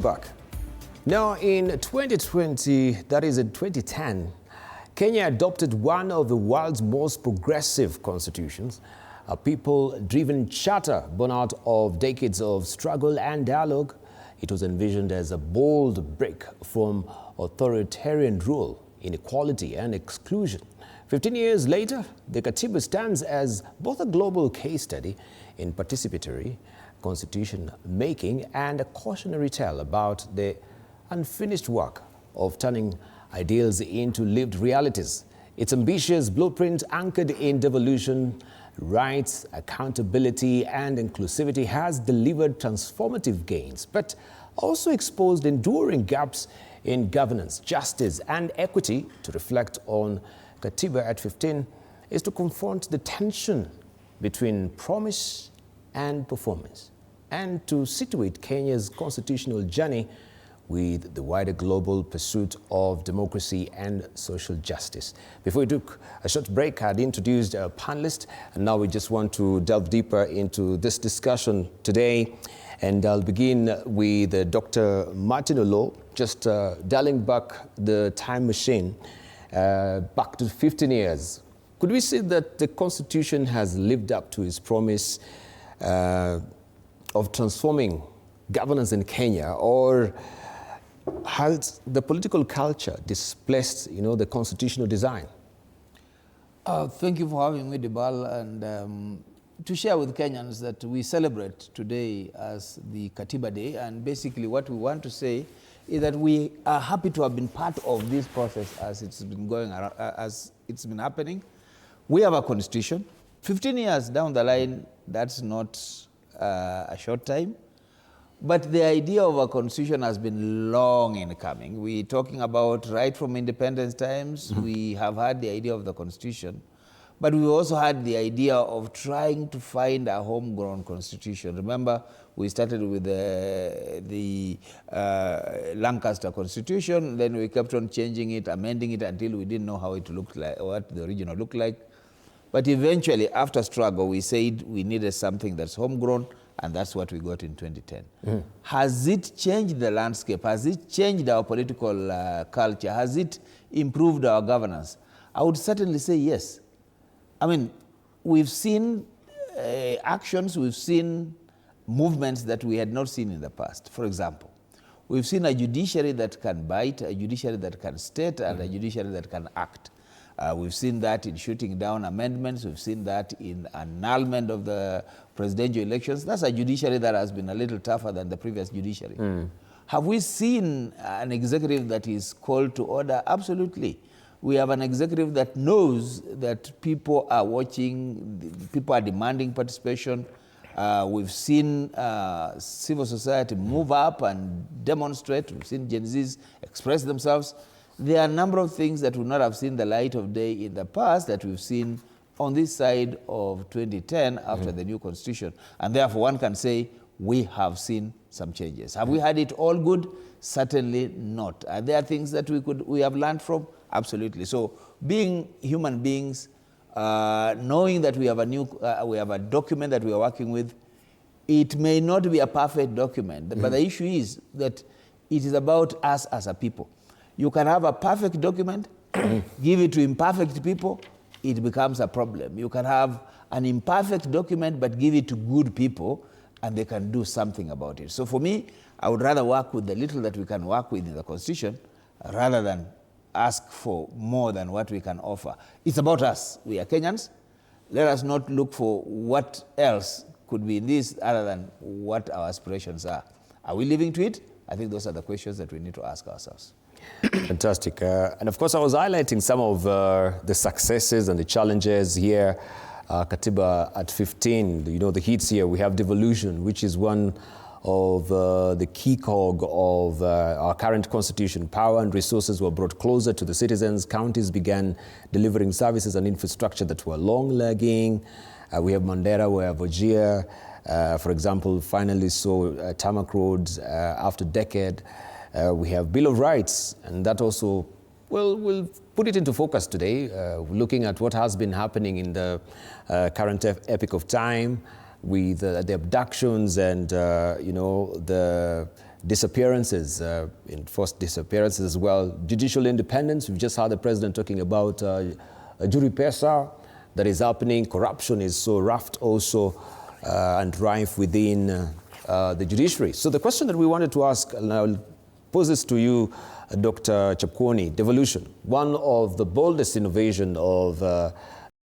Back. Now in 2020, that is in 2010, Kenya adopted one of the world's most progressive constitutions, a people-driven charter born out of decades of struggle and dialogue. It was envisioned as a bold break from authoritarian rule, inequality and exclusion. 15 years later, the Katiba stands as both a global case study in participatory constitution making and a cautionary tale about the unfinished work of turning ideals into lived realities. Its ambitious blueprint, anchored in devolution, rights, accountability, and inclusivity, has delivered transformative gains, but also exposed enduring gaps in governance, justice, and equity. To reflect on Katiba at 15 is to confront the tension between promise and performance, and to situate Kenya's constitutional journey with the wider global pursuit of democracy and social justice. Before we took a short break, I had introduced a panelist, and now we just want to delve deeper into this discussion today. And I'll begin with Dr. Martin Oloo, just dialing back the time machine back to 15 years. Could we say that the Constitution has lived up to its promise of transforming governance in Kenya, or has the political culture displaced, the constitutional design? Thank you for having me, Dibal, and to share with Kenyans that we celebrate today as the Katiba Day, and basically what we want to say is that we are happy to have been part of this process as it's been going around, as it's been happening. We have a constitution. 15 years down the line, that's not a short time. But the idea of a constitution has been long in coming. We're talking about right from independence times. We have had the idea of the constitution, but we also had the idea of trying to find a homegrown constitution. Remember, we started with the Lancaster constitution, then we kept on changing it, amending it until we didn't know how it looked like, what the original looked like. But eventually, after struggle, we said we needed something that's homegrown, and that's what we got in 2010. Has it changed the landscape? Has it changed our political culture? Has it improved our governance? I would certainly say yes. I mean, we've seen actions, we've seen movements that we had not seen in the past. For example, we've seen a judiciary that can bite, a judiciary that can state, and a judiciary that can act. We've seen that in shooting down amendments. We've seen that in annulment of the presidential elections. That's a judiciary that has been a little tougher than the previous judiciary. Have we seen an executive that is called to order? Absolutely. We have an executive that knows that people are watching, people are demanding participation. We've seen civil society move up and demonstrate. We've seen Gen Zs express themselves. There are a number of things that would not have seen the light of day in the past that we've seen on this side of 2010 after the new constitution. And therefore one can say we have seen some changes. Have we had it all good? Certainly not. Are there things that we have learned from? Absolutely. So being human beings, knowing that we have a document that we are working with, it may not be a perfect document, but the issue is that it is about us as a people. You can have a perfect document, give it to imperfect people, it becomes a problem. You can have an imperfect document, but give it to good people, and they can do something about it. So for me, I would rather work with the little that we can work with in the Constitution, rather than ask for more than what we can offer. It's about us. We are Kenyans. Let us not look for what else could be in this other than what our aspirations are. Are we living to it? I think those are the questions that we need to ask ourselves. Fantastic. And of course, I was highlighting some of the successes and the challenges here. Katiba at 15, the hits here. We have devolution, which is one of the key cog of our current constitution. Power and resources were brought closer to the citizens. Counties began delivering services and infrastructure that were long lagging. We have Mandera, we have Wajir, for example, finally saw tarmac roads after a decade. We have Bill of Rights, and that also, well, we'll put it into focus today, looking at what has been happening in the current epic of time with the abductions and, the disappearances, enforced disappearances as well, judicial independence. We've just heard the president talking about jury pesa that is happening. Corruption is so raft also and rife within the judiciary. So the question that we wanted to ask, and I'll pose this to you, Dr. Chapkwony, devolution, one of the boldest innovation of